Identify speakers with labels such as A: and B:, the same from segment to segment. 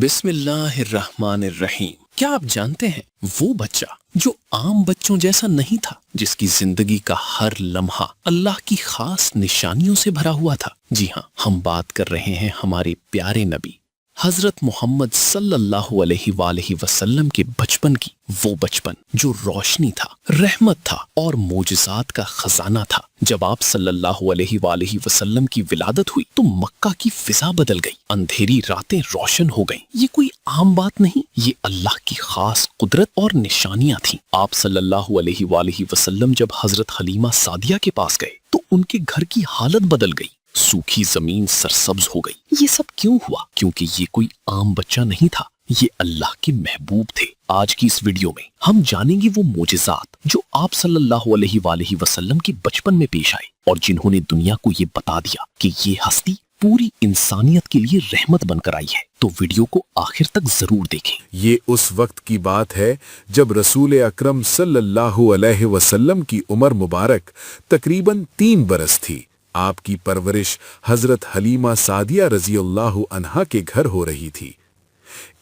A: बिस्मिल्लाहिर्रहमानिर्रहीम। क्या आप जानते हैं वो बच्चा जो आम बच्चों जैसा नहीं था, जिसकी जिंदगी का हर लम्हा अल्लाह की खास निशानियों से भरा हुआ था? जी हाँ, हम बात कर रहे हैं हमारे प्यारे नबी हजरत मोहम्मद सल्लल्लाहु अलैहि वसल्लम के बचपन की। वो बचपन जो रोशनी था, रहमत था और मोजज़ात का खजाना था। जब आप सल्लल्लाहु अलैहि वसल्लम की विलादत हुई तो मक्का की फिजा बदल गई, अंधेरी रातें रोशन हो गईं। ये कोई आम बात नहीं, ये अल्लाह की खास कुदरत और निशानियां थीं। आप सल्लल्लाहु अलैहि वसल्लम जब हजरत हलीमा सादिया के पास गए तो उनके घर की हालत बदल गई, सूखी जमीन सरसब्ज हो गई। ये सब क्यों हुआ? क्योंकि ये कोई आम बच्चा नहीं था, ये अल्लाह के महबूब थे। आज की इस वीडियो में हम जानेंगे वो मोजिज़ात जो आप सल्लल्लाहु अलैहि वसल्लम के बचपन में पेश आए और जिन्होंने दुनिया को ये बता दिया कि ये हस्ती पूरी इंसानियत के लिए रहमत बनकर आई है। तो वीडियो को आखिर तक जरूर देखें।
B: ये उस वक्त की बात है जब रसूल अकरम सल्लल्लाहु अलैहि वसल्लम की उम्र मुबारक तकरीबन 3 बरस थी। आपकी परवरिश हजरत हलीमा सादिया रज़ियल्लाहु अन्हा के घर हो रही थी।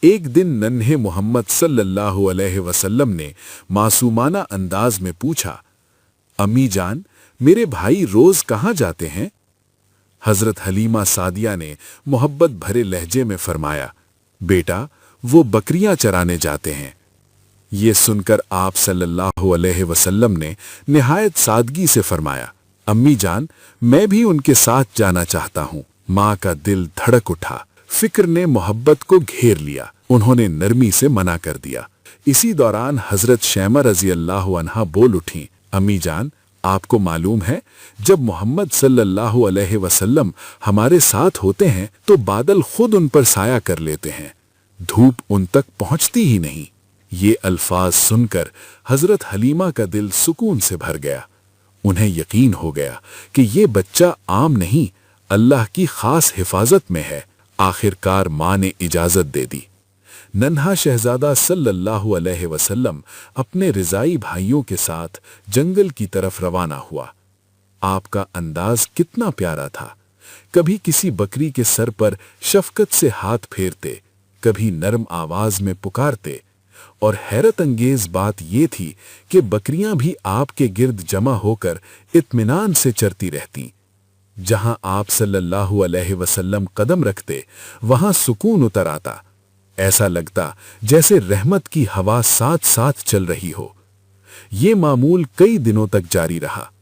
B: एक दिन नन्हे मोहम्मद सल्लल्लाहु अलैहि वसल्लम ने मासूमाना अंदाज में पूछा, अम्मी जान, मेरे भाई रोज कहाँ जाते हैं? हजरत हलीमा सादिया ने मोहब्बत भरे लहजे में फरमाया, बेटा, वो बकरियां चराने जाते हैं। ये सुनकर आप सल्लल्लाहु अलैहि वसल्लम ने निहायत सादगी से फरमाया, अम्मी जान, मैं भी उनके साथ जाना चाहता हूँ। माँ का दिल धड़क उठा, फिक्र ने मोहब्बत को घेर लिया। उन्होंने नरमी से मना कर दिया। इसी दौरान हजरत शैमा रज़ियल्लाहु अन्हा बोल उठी, अम्मी जान, आपको मालूम है, जब मोहम्मद सल्लल्लाहु अलैहि वसल्लम हमारे साथ होते हैं तो बादल खुद उन पर साया कर लेते हैं, धूप उन तक पहुंचती ही नहीं। ये अल्फाज सुनकर हजरत हलीमा का दिल सुकून से भर गया। उन्हें यकीन हो गया कि ये बच्चा आम नहीं, अल्लाह की खास हिफाजत में है। आखिरकार माँ ने इजाजत दे दी। नन्हा शहजादा सल्लल्लाहु अलैहि वसल्लम अपने रिजाई भाइयों के साथ जंगल की तरफ रवाना हुआ। आपका अंदाज कितना प्यारा था। कभी किसी बकरी के सर पर शफकत से हाथ फेरते, कभी नरम आवाज में पुकारते, और हैरत अंगेज बात यह थी कि बकरियां भी आपके गिर्द जमा होकर इत्मीनान से चरती रहती। जहां आप सल्लल्लाहु अलैहि वसल्लम कदम रखते, वहां सुकून उतर आता। ऐसा लगता जैसे रहमत की हवा साथ साथ चल रही हो। ये मामूल कई दिनों तक जारी रहा।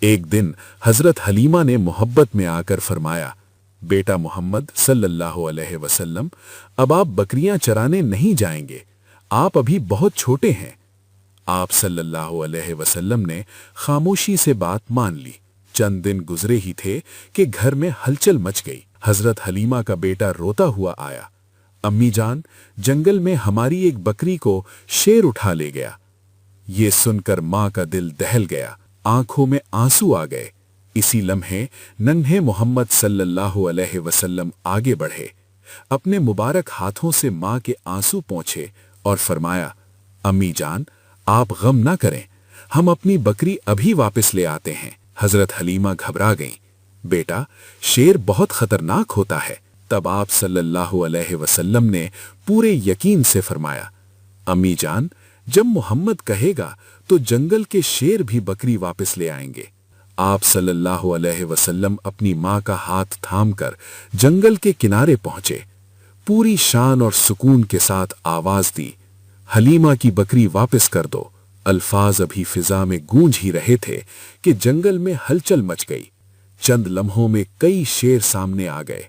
B: एक दिन हजरत हलीमा ने मोहब्बत में आकर फरमाया, बेटा मोहम्मद सल्लल्लाहु अलैहि वसल्लम, अब आप बकरियां चराने नहीं जाएंगे, आप अभी बहुत छोटे हैं। आप सल्लल्लाहु अलैहि वसल्लम ने खामोशी से बात मान ली। चंद दिन गुजरे ही थे कि घर में हलचल मच गई। हजरत हलीमा का बेटा रोता हुआ आया, अम्मी जान, जंगल में हमारी एक बकरी को शेर उठा ले गया। ये सुनकर माँ का दिल दहल गया, आंखों में आंसू आ गए। इसी लम्हे नन्हे मोहम्मद सल्लल्लाहु अलैहि वसल्लम आगे बढ़े, अपने मुबारक हाथों से माँ के आंसू पोंछे और फरमाया, अम्मी जान, आप गम ना करें, हम अपनी बकरी अभी वापस ले आते हैं। हजरत हलीमा घबरा गईं, बेटा, शेर बहुत खतरनाक होता है। तब आप सल्लल्लाहु अलैहि वसल्लम ने पूरे यकीन से फरमाया, अम्मी जान, जब मोहम्मद कहेगा तो जंगल के शेर भी बकरी वापस ले आएंगे। आप सल्लल्लाहु अलैहि वसल्लम अपनी माँ का हाथ थामकर जंगल के किनारे पहुंचे। पूरी शान और सुकून के साथ आवाज दी, हलीमा की बकरी वापस कर दो। अल्फाज अभी फिजा में गूंज ही रहे थे कि जंगल में हलचल मच गई। चंद लम्हों में कई शेर सामने आ गए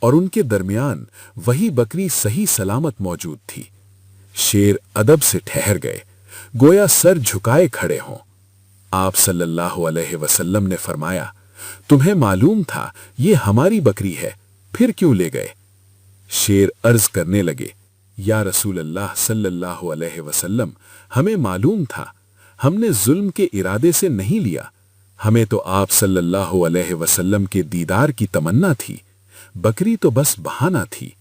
B: और उनके दरमियान वही बकरी सही सलामत मौजूद थी। शेर अदब से ठहर गए, गोया सर झुकाए खड़े हों। आप सल्लल्लाहु अलैहि वसल्लम ने फरमाया, तुम्हें मालूम था ये हमारी बकरी है, फिर क्यों ले गए? शेर अर्ज करने लगे, या रसूल अल्लाह सल्लल्लाहु अलैहि वसल्लम, हमें मालूम था, हमने जुल्म के इरादे से नहीं लिया। हमें तो आप सल्लल्लाहु अलैहि वसल्लम के दीदार की तमन्ना थी, बकरी तो बस बहाना थी।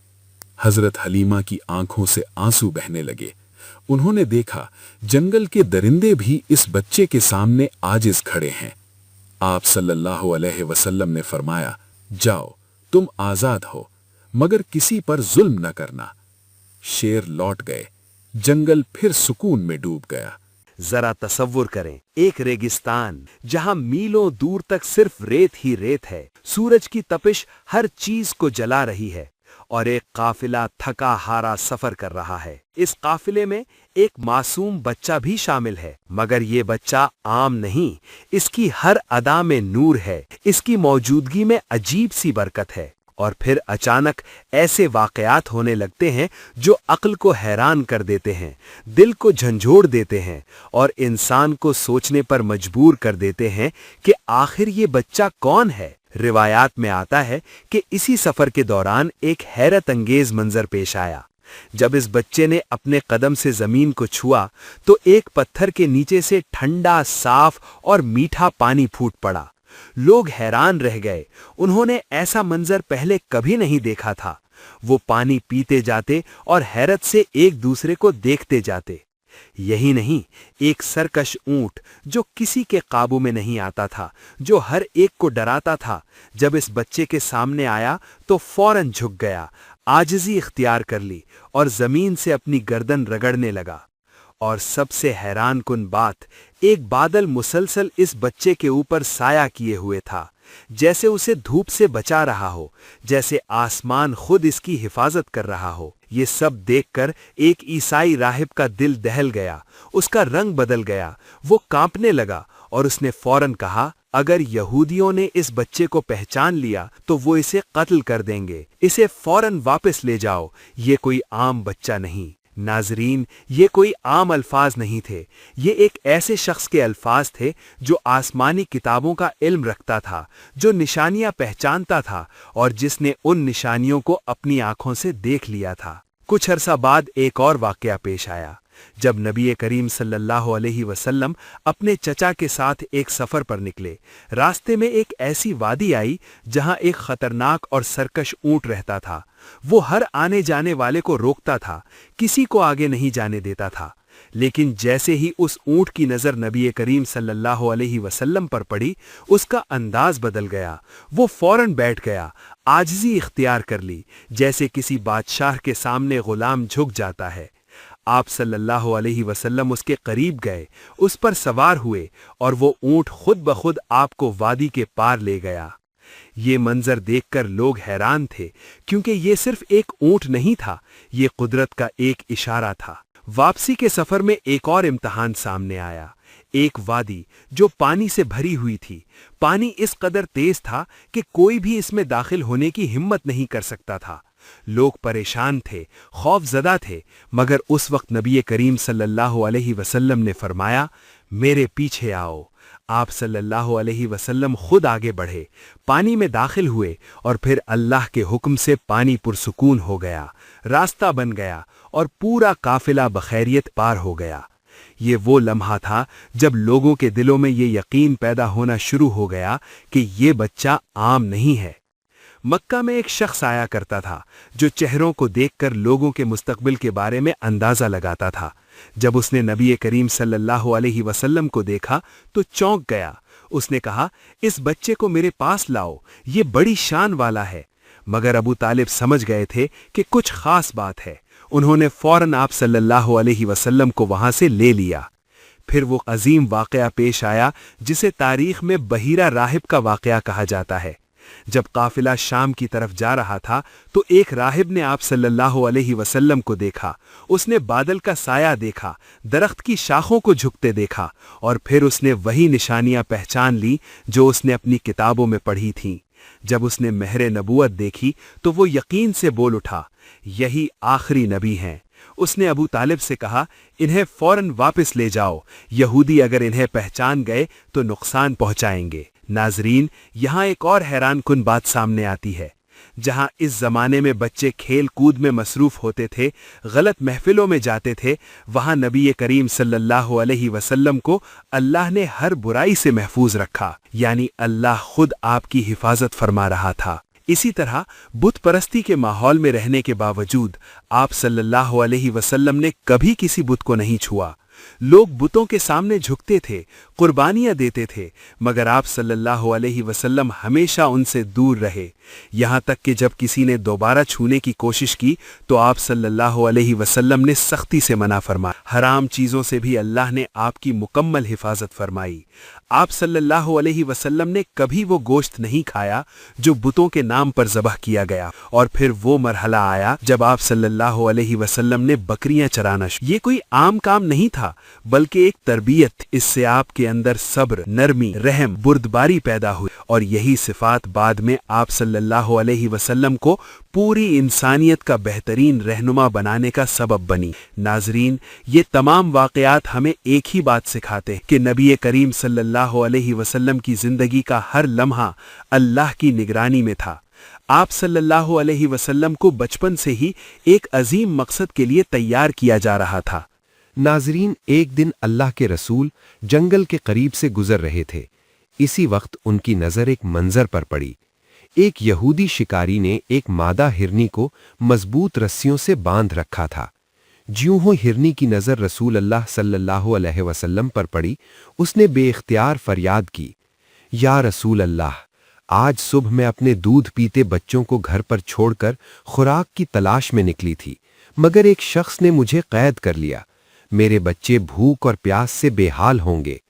B: हजरत हलीमा की आंखों से आंसू बहने लगे। उन्होंने देखा जंगल के दरिंदे भी इस बच्चे के सामने आजिज खड़े हैं। आप सल्लल्लाहु अलैहि वसल्लम ने फरमाया, जाओ, तुम आजाद हो, मगर किसी पर जुल्म न करना। शेर लौट गए। जंगल फिर सुकून में डूब गया।
C: जरा तसव्वुर करें, एक रेगिस्तान जहां मीलों दूर तक सिर्फ रेत ही रेत है, सूरज की तपिश हर चीज को जला रही है और एक काफिला थका हारा सफर कर रहा है। इस काफिले में एक मासूम बच्चा भी शामिल है, मगर ये बच्चा आम नहीं, इसकी हर अदा में नूर है, इसकी मौजूदगी में अजीब सी बरकत है। और फिर अचानक ऐसे वाकयात होने लगते हैं जो अक्ल को हैरान कर देते हैं, दिल को झंझोड़ देते हैं और इंसान को सोचने पर मजबूर कर देते हैं कि आखिर ये बच्चा कौन है। रिवायात में आता है कि इसी सफर के दौरान एक हैरत अंगेज मंजर पेश आया। जब इस बच्चे ने अपने कदम से जमीन को छुआ तो एक पत्थर के नीचे से ठंडा, साफ और मीठा पानी फूट पड़ा। लोग हैरान रह गए, उन्होंने ऐसा मंजर पहले कभी नहीं देखा था। वो पानी पीते जाते और हैरत से एक दूसरे को देखते जाते। यही नहीं, एक सरकश ऊंट जो किसी के काबू में नहीं आता था, जो हर एक को डराता था, जब इस बच्चे के सामने आया तो फौरन झुक गया, आजिज़ी इख्तियार कर ली और जमीन से अपनी गर्दन रगड़ने लगा। और सबसे हैरानकुन बात, एक बादल मुसलसल इस बच्चे के ऊपर साया किए हुए था, जैसे उसे धूप से बचा रहा हो, जैसे आसमान खुद इसकी हिफाजत कर रहा हो। ये सब देखकर एक ईसाई राहिब का दिल दहल गया, उसका रंग बदल गया, वो कांपने लगा और उसने फौरन कहा, अगर यहूदियों ने इस बच्चे को पहचान लिया तो वो इसे कत्ल कर देंगे, इसे फौरन वापस ले जाओ, ये कोई आम बच्चा नहीं। नाजरीन, ये कोई आम अल्फाज नहीं थे, ये एक ऐसे शख्स के अल्फाज थे जो आसमानी किताबों का इल्म रखता था, जो निशानियां पहचानता था और जिसने उन निशानियों को अपनी आंखों से देख लिया था। कुछ अरसा बाद एक और वाकया पेश आया। जब नबी करीम सल्लल्लाहु अलैहि वसल्लम अपने चचा के साथ एक सफर पर निकले, रास्ते में एक ऐसी वादी आई जहां एक खतरनाक और सरकश ऊंट रहता था। वो हर आने जाने वाले को रोकता था, किसी को आगे नहीं जाने देता था। लेकिन जैसे ही उस ऊंट की नजर नबी करीम सल्लल्लाहु अलैहि वसल्लम पर पड़ी, उसका अंदाज बदल गया। वो फौरन बैठ गया, आजिज़ी इख्तियार कर ली, जैसे किसी बादशाह के सामने गुलाम झुक जाता है। आप सल्लल्लाहु अलैहि वसल्लम उसके करीब गए, उस पर सवार हुए और वो ऊंट खुद ब खुद आपको वादी के पार ले गया। ये मंजर देखकर लोग हैरान थे, क्योंकि ये सिर्फ एक ऊंट नहीं था, ये कुदरत का एक इशारा था। वापसी के सफर में एक और इम्तिहान सामने आया। एक वादी जो पानी से भरी हुई थी, पानी इस कदर तेज था कि कोई भी इसमें दाखिल होने की हिम्मत नहीं कर सकता था। लोग परेशान थे, खौफजदा थे, मगर उस वक्त नबी करीम सल्लल्लाहु अलैहि वसल्लम ने फरमाया, मेरे पीछे आओ। आप सल्लल्लाहु अलैहि वसल्लम खुद आगे बढ़े, पानी में दाखिल हुए और फिर अल्लाह के हुक्म से पानी पुरसुकून हो गया, रास्ता बन गया और पूरा काफिला बखैरियत पार हो गया। ये वो लम्हा था जब लोगों के दिलों में ये यकीन पैदा होना शुरू हो गया कि ये बच्चा आम नहीं है। मक्का में एक शख्स आया करता था जो चेहरों को देखकर लोगों के मुस्तकबिल के बारे में अंदाजा लगाता था। जब उसने नबी करीम सल्लल्लाहु अलैहि वसल्लम को देखा तो चौंक गया। उसने कहा, इस बच्चे को मेरे पास लाओ, ये बड़ी शान वाला है। मगर अबू तालिब समझ गए थे कि कुछ खास बात है। उन्होंने फौरन आप सल्लल्लाहु अलैहि वसल्लम को वहां से ले लिया। फिर वो अजीम वाकया पेश आया जिसे तारीख में बहीरा राहिब का वाकया कहा जाता है। जब काफिला शाम की तरफ जा रहा था तो एक राहिब ने आप सल्लल्लाहु अलैहि वसल्लम को देखा। उसने बादल का साया देखा, दरख्त की शाखों को झुकते देखा और फिर उसने वही निशानियां पहचान ली जो उसने अपनी किताबों में पढ़ी थीं। जब उसने महरे नबूवत देखी तो वो यकीन से बोल उठा, यही आखिरी नबी हैं। उसने अबू तालिब से कहा, इन्हें फौरन वापस ले जाओ, यहूदी अगर इन्हें पहचान गए तो नुकसान पहुंचाएंगे। नाजरीन, यहाँ एक और हैरानकुन बात सामने आती है। जहाँ इस जमाने में बच्चे खेल कूद में मसरूफ होते थे, गलत महफिलों में जाते थे, वहाँ नबी करीम सल्लल्लाहु अलैहि वसल्लम को अल्लाह ने हर बुराई से महफूज रखा, यानी अल्लाह खुद आपकी हिफाजत फरमा रहा था। इसी तरह बुत परस्ती के माहौल में रहने के बावजूद आप सल्लल्लाहु अलैहि वसल्लम ने कभी किसी बुत को नहीं छुआ। लोग बुतों के सामने झुकते थे, कुर्बानियां देते थे, मगर आप सल्लल्लाहु अलैहि वसल्लम हमेशा उनसे दूर रहे। यहाँ तक कि जब किसी ने दोबारा छूने की कोशिश की तो आप सल्लल्लाहु अलैहि वसल्लम ने सख्ती से मना फरमाया। हराम चीज़ों से भी अल्लाह ने आपकी मुकम्मल हिफाजत फरमाई। आप सल्लल्लाहु अलैहि वसल्लम ने कभी वो गोश्त नहीं खाया जो बुतों के नाम पर ज़बह किया गया। और फिर वो मरहला आया जब आप सल्लल्लाहु अलैहि वसल्लम ने बकरियां चराना ये कोई आम काम नहीं था, बल्कि एक तरबियत। इससे आपके अंदर सब्र, नरमी, रहम, बुर्दबारी पैदा हुई और यही सिफात बाद में आप सल्लल्लाहु अलैहि वसल्लम को पूरी इंसानियत का बेहतरीन रहनुमा बनाने का सबब बनी। नाजरीन, ये तमाम वाक़यात हमें एक ही बात सिखाते हैं कि नबी करीम सल्लल्लाहु अलैहि वसल्लम की ज़िंदगी का हर लम्हा अल्लाह की निगरानी में था। आप सल्लल्लाहु अलैहि वसल्लम को बचपन से ही एक अजीम मकसद के लिए तैयार किया जा रहा था।
D: नाजरीन, एक दिन अल्लाह के रसूल जंगल के करीब से गुजर रहे थे। इसी वक्त उनकी नज़र एक मंजर पर पड़ी। एक यहूदी शिकारी ने एक मादा हिरनी को मजबूत रस्सियों से बांध रखा था। ज्यों ही हिरनी की नज़र रसूल अल्लाह सल्लल्लाहु अलैहि वसल्लम पर पड़ी, उसने बेइख्तियार फरियाद की, या रसूल अल्लाह, आज सुबह मैं अपने दूध पीते बच्चों को घर पर छोड़कर खुराक की तलाश में निकली थी, मगर एक शख्स ने मुझे कैद कर लिया। मेरे बच्चे भूख और प्यास से बेहाल होंगे।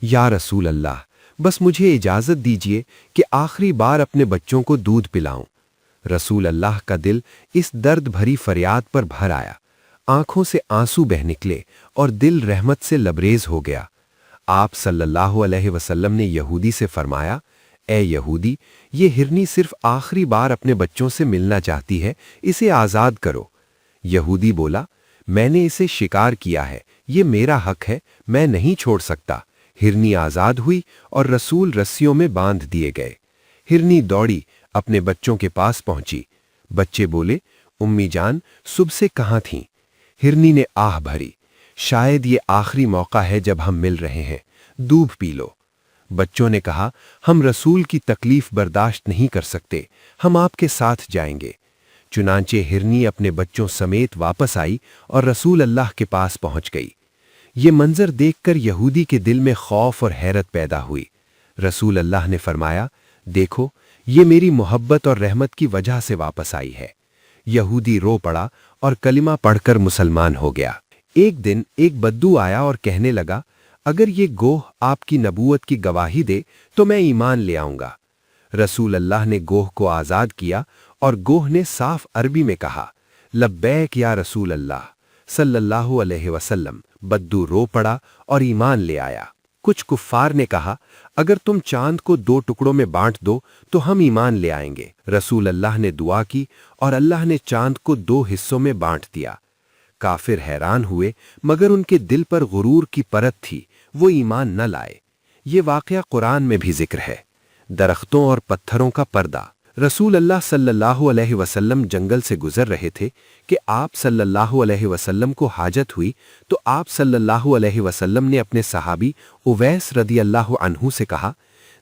D: या रसूल अल्लाह, बस मुझे इजाज़त दीजिए कि आखिरी बार अपने बच्चों को दूध पिलाऊं। रसूल अल्लाह का दिल इस दर्द भरी फरियाद पर भर आया। आंखों से आंसू बह निकले और दिल रहमत से लबरेज हो गया। आप सल्लल्लाहु अलैहि वसल्लम ने यहूदी से फरमाया, ए यहूदी, ये हिरनी सिर्फ आखिरी बार अपने बच्चों से मिलना चाहती है, इसे आज़ाद करो। यहूदी बोला, मैंने इसे शिकार किया है, ये मेरा हक है, मैं नहीं छोड़ सकता। हिरनी आज़ाद हुई और रसूल रस्सियों में बांध दिए गए। हिरनी दौड़ी अपने बच्चों के पास पहुंची। बच्चे बोले, उम्मी जान, सुबह से कहाँ थीं? हिरनी ने आह भरी, शायद ये आखिरी मौका है जब हम मिल रहे हैं, दूध पी लो। बच्चों ने कहा, हम रसूल की तकलीफ बर्दाश्त नहीं कर सकते, हम आपके साथ जाएंगे। चुनांचे हिरनी अपने बच्चों समेत वापस आई और रसूल अल्लाह के पास पहुंच गई। ये मंजर देखकर यहूदी के दिल में खौफ और हैरत पैदा हुई। रसूल अल्लाह ने फरमाया, देखो, ये मेरी मोहब्बत और रहमत की वजह से वापस आई है। यहूदी रो पड़ा और कलिमा पढ़कर मुसलमान हो गया। एक दिन एक बद्दू आया और कहने लगा, अगर ये गोह आपकी नबूवत की गवाही दे तो मैं ईमान ले आऊंगा। रसूल अल्लाह ने गोह को आज़ाद किया और गोह ने साफ अरबी में कहा, लब्बैक या रसूल अल्लाह सल्लल्लाहु अलैहि वसल्लम। बद्दू रो पड़ा और ईमान ले आया। कुछ कुफ्फार ने कहा, अगर तुम चांद को 2 टुकड़ों में बांट दो तो हम ईमान ले आएंगे। रसूल अल्लाह ने दुआ की और अल्लाह ने चांद को 2 हिस्सों में बांट दिया। काफिर हैरान हुए, मगर उनके दिल पर गुरूर की परत थी, वो ईमान न लाए। ये वाक़या कुरान में भी जिक्र है। दरख्तों और पत्थरों का पर्दा। रसूल अल्लाह सल्लल्लाहु अलैहि वसल्लम जंगल से गुजर रहे थे कि आप सल्लल्लाहु अलैहि वसल्लम को हाजत हुई, तो आप सल्लल्लाहु अलैहि वसल्लम ने अपने सहाबी उवैस रदी अल्लाह अन्हु से कहा,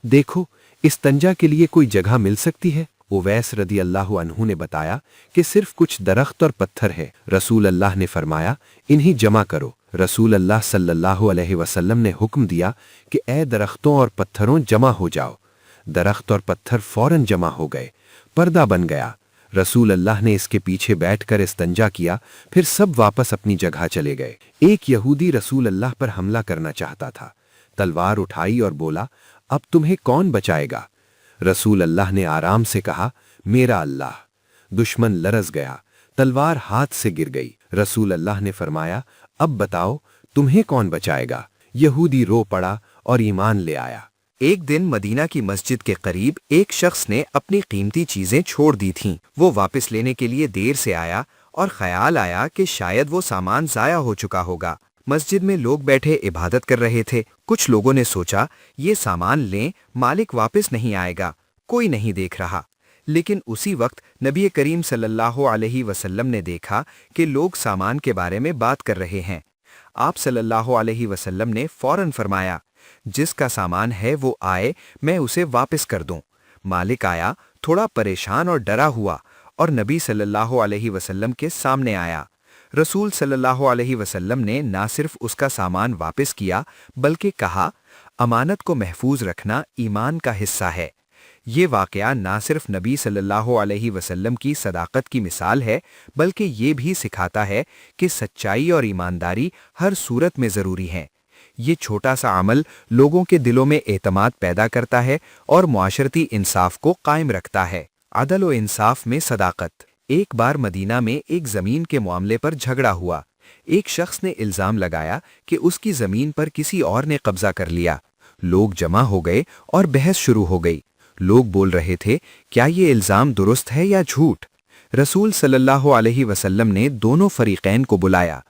D: देखो, इस्तंजा के लिए कोई जगह मिल सकती है? उवैस रदी अल्लाह अन्हु ने बताया कि सिर्फ कुछ दरख्त और पत्थर है। रसूल अल्लाह ने फरमाया, इन्हीं जमा करो। रसूल अल्लाह सल्लल्लाहु अलैहि वसल्लम ने हुक्म दिया कि ए दरख्तों और पत्थरों, जमा हो जाओ। दरख्त और पत्थर फौरन जमा हो गए, पर्दा बन गया। रसूल अल्लाह ने इसके पीछे बैठकर इस्तंजा किया, फिर सब वापस अपनी जगह चले गए। एक यहूदी रसूल अल्लाह पर हमला करना चाहता था। तलवार उठाई और बोला, अब तुम्हें कौन बचाएगा? रसूल अल्लाह ने आराम से कहा, मेरा अल्लाह। दुश्मन लरज़ गया, तलवार हाथ से गिर गई। रसूल अल्लाह ने फरमाया, अब बताओ, तुम्हें कौन बचाएगा? यहूदी रो पड़ा और ईमान ले आया।
E: एक दिन मदीना की मस्जिद के करीब एक शख्स ने अपनी कीमती चीजें छोड़ दी थीं। वो वापस लेने के लिए देर से आया और ख्याल आया कि शायद वो सामान जाया हो चुका होगा। मस्जिद में लोग बैठे इबादत कर रहे थे। कुछ लोगों ने सोचा, ये सामान लें, मालिक वापस नहीं आएगा, कोई नहीं देख रहा। लेकिन उसी वक्त नबी करीम सल्लल्लाहु अलैहि वसल्लम ने देखा कि लोग सामान के बारे में बात कर रहे हैं। आप सल्लल्लाहु अलैहि वसल्लम ने फौरन फरमाया, जिसका सामान है वो आए, मैं उसे वापस कर दूं। मालिक आया, थोड़ा परेशान और डरा हुआ और नबी सल्लल्लाहु अलैहि वसल्लम के सामने आया। रसूल सल्लल्लाहु अलैहि वसल्लम ने ना सिर्फ उसका सामान वापस किया, बल्कि कहा, امانت کو محفوظ رکھنا ایمان کا حصہ ہے۔ یہ واقعہ نہ صرف نبی صلی اللہ علیہ وسلم کی صداقت کی مثال ہے، بلکہ یہ بھی سکھاتا ہے کہ سچائی اور ایمانداری ہر صورت میں ضروری ہیں۔ یہ چھوٹا سا عمل لوگوں کے دلوں میں اعتماد پیدا کرتا ہے اور معاشرتی انصاف کو قائم رکھتا ہے۔ عدل و انصاف میں صداقت۔ ایک بار مدینہ میں ایک زمین کے معاملے پر جھگڑا ہوا۔ ایک شخص نے الزام لگایا کہ اس کی زمین پر کسی اور نے قبضہ کر لیا۔ لوگ جمع ہو گئے اور بحث شروع ہو گئی۔ لوگ بول رہے تھے، کیا یہ الزام درست ہے یا جھوٹ؟ رسول صلی اللہ علیہ وسلم نے دونوں فریقین کو بلایا۔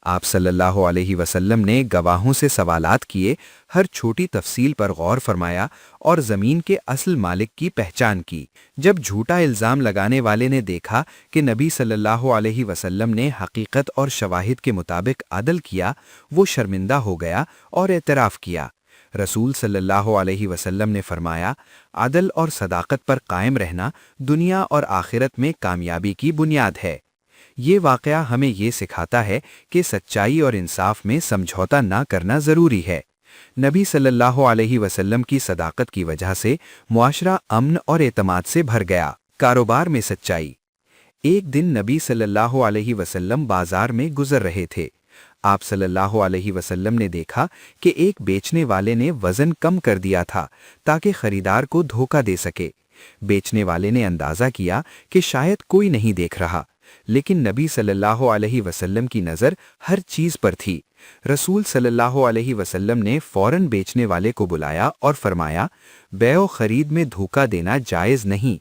E: آپ صلی اللہ علیہ وسلم نے گواہوں سے سوالات کیے، ہر چھوٹی تفصیل پر غور فرمایا اور زمین کے اصل مالک کی پہچان کی۔ جب جھوٹا الزام لگانے والے نے دیکھا کہ نبی صلی اللہ علیہ وسلم نے حقیقت اور شواہد کے مطابق عدل کیا، وہ شرمندہ ہو گیا اور اعتراف کیا۔ رسول صلی اللہ علیہ وسلم نے فرمایا، عدل اور صداقت پر قائم رہنا دنیا اور آخرت میں کامیابی کی بنیاد ہے۔ یہ واقعہ ہمیں یہ سکھاتا ہے کہ سچائی اور انصاف میں سمجھوتا نہ کرنا ضروری ہے۔ نبی صلی اللہ علیہ وسلم کی صداقت کی وجہ سے معاشرہ امن اور اعتماد سے بھر گیا۔ کاروبار میں سچائی۔ ایک دن نبی صلی اللہ علیہ وسلم بازار میں گزر رہے تھے۔ آپ صلی اللہ علیہ وسلم نے دیکھا کہ ایک بیچنے والے نے وزن کم کر دیا تھا تاکہ خریدار کو دھوکہ دے سکے۔ بیچنے والے نے اندازہ کیا کہ شاید کوئی نہیں دیکھ رہا، لیکن نبی صلی اللہ علیہ وسلم کی نظر ہر چیز پر تھی۔ رسول صلی اللہ علیہ وسلم نے فوراً بیچنے والے کو بلایا اور فرمایا، بیع و خرید میں دھوکہ دینا جائز نہیں۔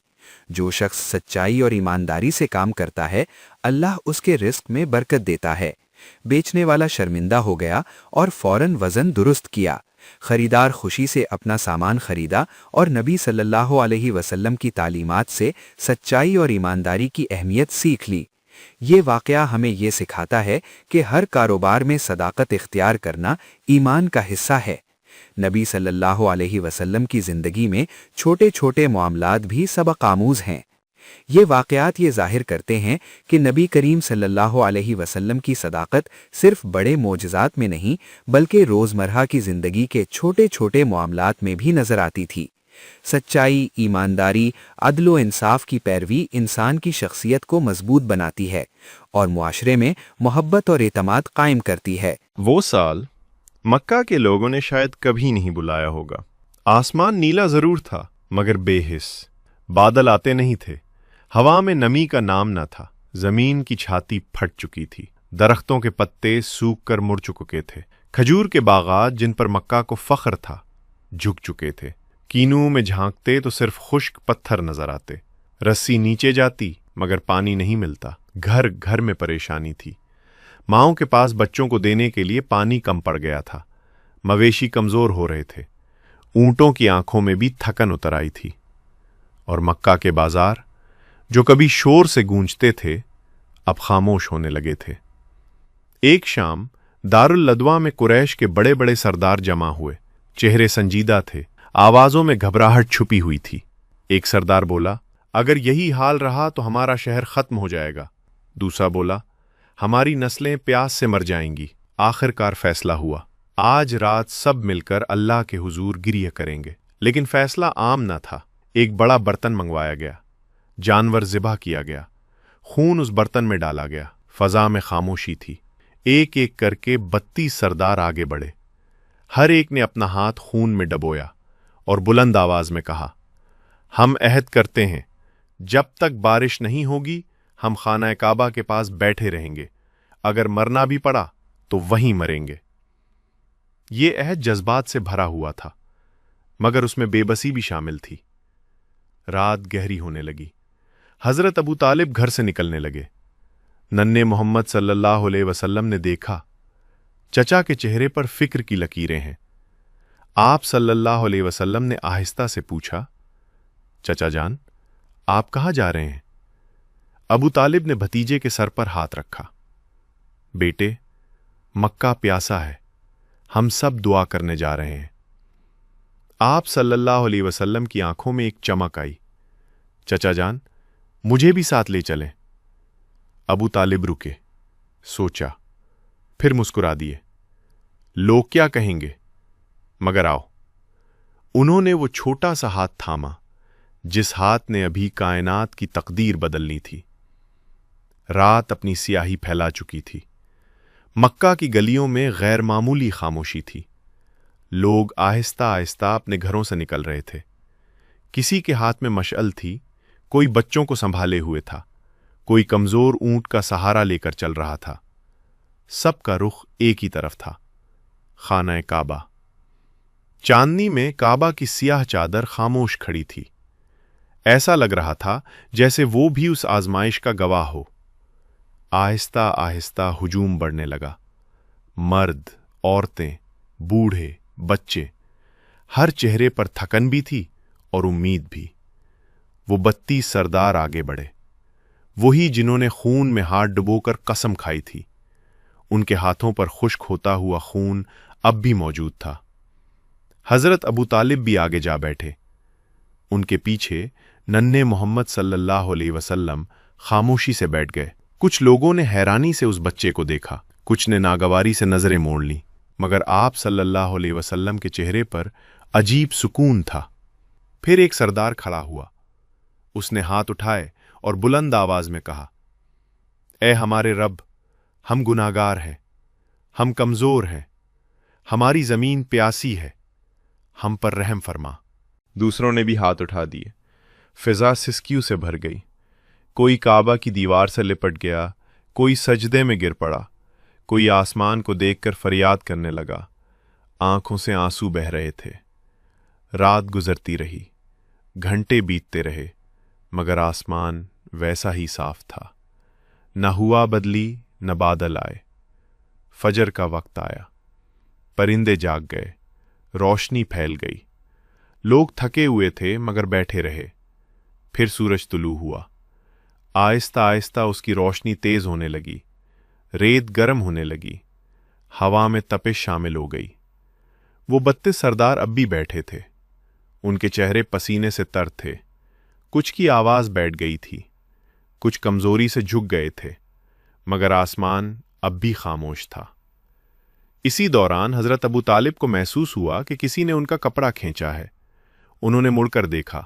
E: جو شخص سچائی اور ایمانداری سے کام کرتا ہے، اللہ اس کے رزق میں برکت دیتا ہے۔ بیچنے والا شرمندہ ہو گیا اور فوراً وزن درست کیا۔ خریدار خوشی سے اپنا سامان خریدا اور نبی صلی اللہ علیہ وسلم کی تعلیمات سے سچائی اور ایمانداری کی اہمیت سیکھ لی۔ یہ واقعہ ہمیں یہ سکھاتا ہے کہ ہر کاروبار میں صداقت اختیار کرنا ایمان کا حصہ ہے۔ نبی صلی اللہ علیہ وسلم کی زندگی میں چھوٹے چھوٹے معاملات بھی سبق آموز ہیں۔ یہ واقعات یہ ظاہر کرتے ہیں کہ نبی کریم صلی اللہ علیہ وسلم کی صداقت صرف بڑے معجزات میں نہیں بلکہ روزمرہ کی زندگی کے چھوٹے چھوٹے معاملات میں بھی نظر آتی تھی۔ سچائی، ایمانداری، عدل و انصاف کی پیروی انسان کی شخصیت کو مضبوط بناتی ہے اور معاشرے میں محبت اور اعتماد قائم کرتی ہے۔
F: وہ سال مکہ کے لوگوں نے شاید کبھی نہیں بلایا ہوگا۔ آسمان نیلا ضرور تھا مگر بے حس، بادل آتے نہیں تھے، ہوا میں نمی کا نام نہ تھا، زمین کی چھاتی پھٹ چکی تھی، درختوں کے پتے سوکھ کر مڑ چکے تھے، کھجور کے باغات جن پر مکہ کو فخر تھا جھک چکے تھے، کینوں میں جھانکتے تو صرف خشک پتھر نظر آتے، رسی نیچے جاتی مگر پانی نہیں ملتا، گھر گھر میں پریشانی تھی، ماؤں کے پاس بچوں کو دینے کے لیے پانی کم پڑ گیا تھا، مویشی کمزور ہو رہے تھے، اونٹوں کی آنکھوں میں بھی تھکن اتر آئی تھی، اور مکہ کے بازار جو کبھی شور سے گونجتے تھے اب خاموش ہونے لگے تھے۔ ایک شام دارالندوا میں قریش کے بڑے بڑے سردار جمع ہوئے، چہرے سنجیدہ تھے، آوازوں میں گھبراہٹ چھپی ہوئی تھی۔ ایک سردار بولا، اگر یہی حال رہا تو ہمارا شہر ختم ہو جائے گا۔ دوسرا بولا، ہماری نسلیں پیاس سے مر جائیں گی۔ آخر کار فیصلہ ہوا، آج رات سب مل کر اللہ کے حضور گریہ کریں گے۔ لیکن فیصلہ عام نہ تھا۔ ایک بڑا برتن منگوایا گیا، جانور ذبح کیا گیا، خون اس برتن میں ڈالا گیا، فضا میں خاموشی تھی۔ ایک ایک کر کے 32 سردار آگے بڑھے، ہر ایک نے اپنا ہاتھ خون میں ڈبویا اور بلند آواز میں کہا، ہم عہد کرتے ہیں جب تک بارش نہیں ہوگی ہم خانہ کعبہ کے پاس بیٹھے رہیں گے، اگر مرنا بھی پڑا تو وہیں مریں گے۔ یہ عہد جذبات سے بھرا ہوا تھا مگر اس میں بے بسی بھی شامل تھی۔ رات گہری ہونے لگی، حضرت ابو طالب گھر سے نکلنے لگے۔ ننھے محمد صلی اللہ علیہ وسلم نے دیکھا چچا کے چہرے پر فکر کی لکیریں ہیں۔ آپ صلی اللہ علیہ وسلم نے آہستہ سے پوچھا، چچا جان آپ کہاں جا رہے ہیں؟ ابو طالب نے بھتیجے کے سر پر ہاتھ رکھا، بیٹے مکہ پیاسا ہے، ہم سب دعا کرنے جا رہے ہیں۔ آپ صلی اللہ علیہ وسلم کی آنکھوں میں ایک چمک آئی، چچا جان مجھے بھی ساتھ لے چلیں۔ ابو طالب رکے، سوچا، پھر مسکرا دیے، لوگ کیا کہیں گے، مگر آؤ उन्होंने वो छोटा सा हाथ थामा जिस हाथ ने अभी कायनात की तकदीर बदलनी थी। रात अपनी स्याही फैला चुकी थी। मक्का की गलियों में गैर मामूली खामोशी थी। लोग आहिस्ता आहिस्ता अपने घरों से निकल रहे थे। किसी के हाथ में मशअल थी, कोई बच्चों को संभाले हुए था, कोई कमजोर ऊंट का सहारा लेकर चल रहा था। सबका रुख एक ही तरफ था, खाना काबा। चांदनी में काबा की सियाह चादर खामोश खड़ी थी। ऐसा लग रहा था जैसे वो भी उस आजमाइश का गवाह हो। आहिस्ता आहिस्ता हुजूम बढ़ने लगा। मर्द, औरतें, बूढ़े, बच्चे, हर चेहरे पर थकन भी थी और उम्मीद भी। वो 32 सरदार आगे बढ़े, वही जिन्होंने खून में हाथ डुबोकर कसम खाई थी। उनके हाथों पर खुश्क होता हुआ खून अब भी मौजूद था। हजरत अबू तालिब भी आगे जा बैठे। उनके पीछे नन्हे मोहम्मद सल्लल्लाहु अलैहि वसल्लम खामोशी से बैठ गए। कुछ लोगों ने हैरानी से उस बच्चे को देखा, कुछ ने नागवारी से नजरें मोड़ लीं, मगर आप सल्लल्लाहु अलैहि वसल्लम के चेहरे पर अजीब सुकून था। फिर एक सरदार खड़ा हुआ। उसने हाथ उठाए और बुलंद आवाज में कहा, ए हमारे रब, हम गुनाहगार हैं, हम कमजोर हैं, हमारी जमीन प्यासी है, हम पर रहम फरमा। दूसरों ने भी हाथ उठा दिए। फिजा सिसकियों से भर गई। कोई काबा की दीवार से लिपट गया, कोई सजदे में गिर पड़ा, कोई आसमान को देखकर फरियाद करने लगा। आंखों से आंसू बह रहे थे। रात गुजरती रही, घंटे बीतते रहे, मगर आसमान वैसा ही साफ था। न हुआ बदली, न बादल आए। फजर का वक्त आया, परिंदे जाग गए, रोशनी फैल गई। लोग थके हुए थे मगर बैठे रहे। फिर सूरज तुलू हुआ। आहिस्ता आहिस्ता उसकी रोशनी तेज होने लगी। रेत गर्म होने लगी। हवा में तपिश शामिल हो गई। वो 32 सरदार अब भी बैठे थे। उनके चेहरे पसीने से तर थे। कुछ की आवाज बैठ गई थी, कुछ कमजोरी से झुक गए थे, मगर आसमान अब भी खामोश था। इसी दौरान हजरत अबू तालिब को महसूस हुआ कि किसी ने उनका कपड़ा खींचा है। उन्होंने मुड़कर देखा।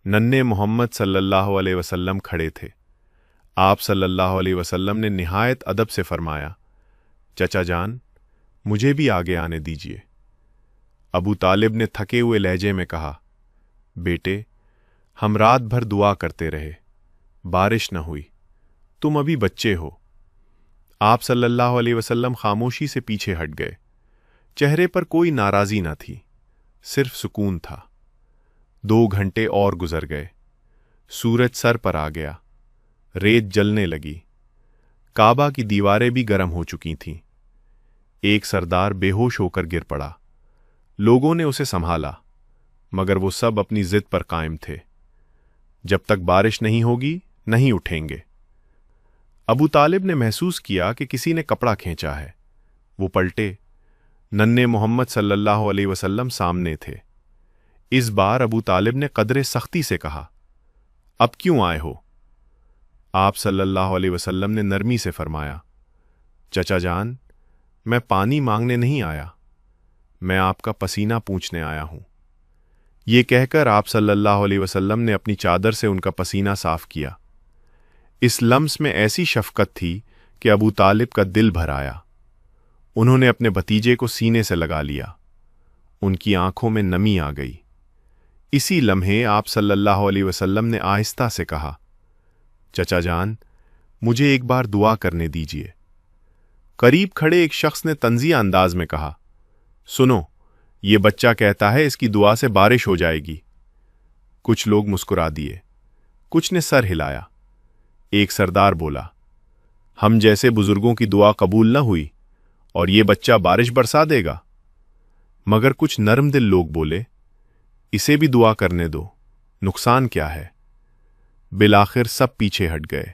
F: नन्हे मोहम्मद सल्लल्लाहु अलैहि वसल्लम खड़े थे। आप सल्लल्लाहु अलैहि वसल्लम ने निहायत अदब से फरमाया, चचा जान, मुझे भी आगे आने दीजिए। अबू तालिब ने थके हुए लहजे में कहा, बेटे, हम रात भर दुआ करते रहे, बारिश न हुई, तुम अभी बच्चे हो। आप सल्लल्लाहु अलैहि वसल्लम खामोशी से पीछे हट गए। चेहरे पर कोई नाराजी न थी, सिर्फ सुकून था। 2 घंटे और गुजर गए। सूरज सर पर आ गया। रेत जलने लगी। काबा की दीवारें भी गर्म हो चुकी थीं। एक सरदार बेहोश होकर गिर पड़ा। लोगों ने उसे संभाला, मगर वो सब अपनी जिद पर कायम थे। जब तक बारिश नहीं होगी, नहीं उठेंगे। अबू तालिब ने महसूस किया कि किसी ने कपड़ा खींचा है। वो पलटे। नन्हे मोहम्मद सल्लल्लाहु अलैहि वसल्लम सामने थे। इस बार अबू तालिब ने कदरे सख्ती से कहा, अब क्यों आए हो? आप सल्लल्लाहु अलैहि वसल्लम ने नरमी से फरमाया, चचा जान, मैं पानी मांगने नहीं आया, मैं आपका पसीना पूछने आया हूं। ये कहकर आप सल्लल्लाहु अलैहि वसल्लम ने अपनी चादर से उनका पसीना साफ किया। इस लम्स में ऐसी शफकत थी कि अबू तालिब का दिल भर आया। उन्होंने अपने भतीजे को सीने से लगा लिया। उनकी आंखों में नमी आ गई। इसी लम्हे आप सल्लल्लाहु अलैहि वसल्लम ने आहिस्ता से कहा, चचा जान, मुझे एक बार दुआ करने दीजिए। करीब खड़े एक शख्स ने तंजिया अंदाज में कहा, सुनो, ये बच्चा कहता है इसकी दुआ से बारिश हो जाएगी। कुछ लोग मुस्कुरा दिए, कुछ ने सर हिलाया। एक सरदार बोला, हम जैसे बुजुर्गों की दुआ कबूल न हुई और ये बच्चा बारिश बरसा देगा। मगर कुछ नरम दिल लोग बोले, इसे भी दुआ करने दो, नुकसान क्या है। बिलाखिर सब पीछे हट गए।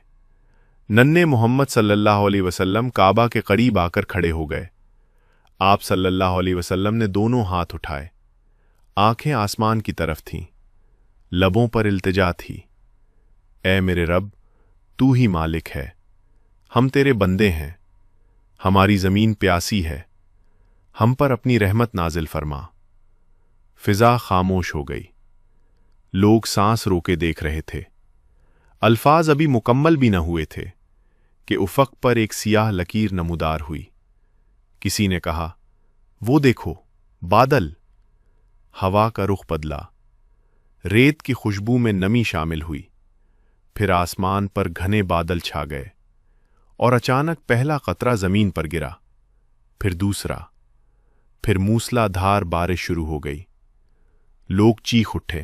F: नन्हे मोहम्मद सल्लल्लाहु अलैहि वसल्लम काबा के करीब आकर खड़े हो गए। आप सल्लल्लाहु अलैहि वसल्लम ने दोनों हाथ उठाए। आंखें आसमान की तरफ थीं, लबों पर इल्तिजा थी। ऐ मेरे रब, तू ही मालिक है, हम तेरे बंदे हैं, हमारी जमीन प्यासी है, हम पर अपनी रहमत नाजिल फरमा। فضا خاموش ہو گئی. لوگ سانس روکے دیکھ رہے تھے. الفاظ ابھی مکمل بھی نہ ہوئے تھے کہ افق پر ایک سیاہ لکیر نمودار ہوئی. کسی نے کہا، وہ دیکھو، بادل. ہوا کا رخ بدلا. ریت کی خوشبو میں نمی شامل ہوئی. پھر آسمان پر گھنے بادل چھا گئے اور اچانک پہلا قطرہ زمین پر گرا. پھر دوسرا. پھر موسلا دھار بارش شروع ہو گئی. لوگ چیخ اٹھے،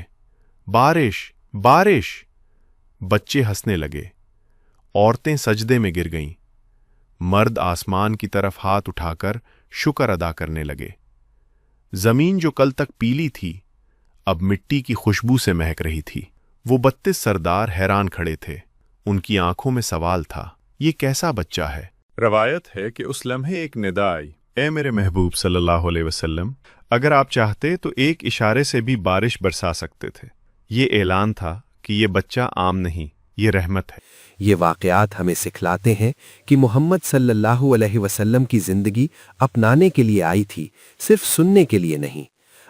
F: بارش، بارش. بچے ہنسنے لگے. عورتیں سجدے میں گر گئیں. مرد آسمان کی طرف ہاتھ اٹھا کر شکر ادا کرنے لگے. زمین جو کل تک پیلی تھی اب مٹی کی خوشبو سے مہک رہی تھی. وہ 32 سردار حیران کھڑے تھے. ان کی آنکھوں میں سوال تھا، یہ کیسا بچہ ہے؟
G: روایت ہے کہ اس لمحے ایک ندا آئی،
F: اے میرے محبوب صلی اللہ علیہ وسلم، اگر آپ چاہتے تو ایک اشارے سے بھی بارش برسا سکتے تھے. یہ اعلان تھا کہ یہ بچہ عام نہیں، یہ رحمت ہے.
D: یہ واقعات ہمیں سکھلاتے ہیں کہ محمد صلی اللہ علیہ وسلم کی زندگی اپنانے کے لیے آئی تھی، صرف سننے کے لیے نہیں.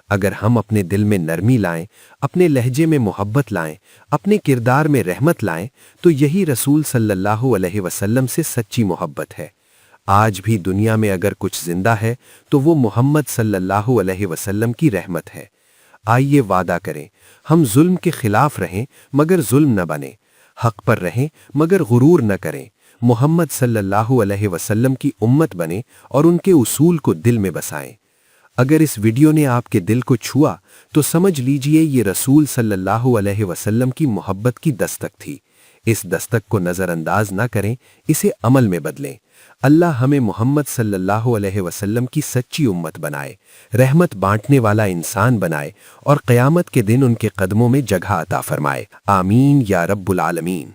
D: اگر ہم اپنے دل میں نرمی لائیں، اپنے لہجے میں محبت لائیں، اپنے کردار میں رحمت لائیں، تو یہی رسول صلی اللہ علیہ وسلم سے سچی محبت ہے. آج بھی دنیا میں اگر کچھ زندہ ہے تو وہ محمد صلی اللہ علیہ وسلم کی رحمت ہے. آئیے وعدہ کریں، ہم ظلم کے خلاف رہیں مگر ظلم نہ بنیں، حق پر رہیں مگر غرور نہ کریں، محمد صلی اللہ علیہ وسلم کی امت بنیں اور ان کے اصول کو دل میں بسائیں. اگر اس ویڈیو نے آپ کے دل کو چھوا تو سمجھ لیجئے یہ رسول صلی اللہ علیہ وسلم کی محبت کی دستک تھی. اس دستک کو نظر انداز نہ کریں، اسے عمل میں بدلیں. اللہ ہمیں محمد صلی اللہ علیہ وسلم کی سچی امت بنائے، رحمت بانٹنے والا انسان بنائے اور قیامت کے دن ان کے قدموں میں جگہ عطا فرمائے. آمین یا رب العالمین.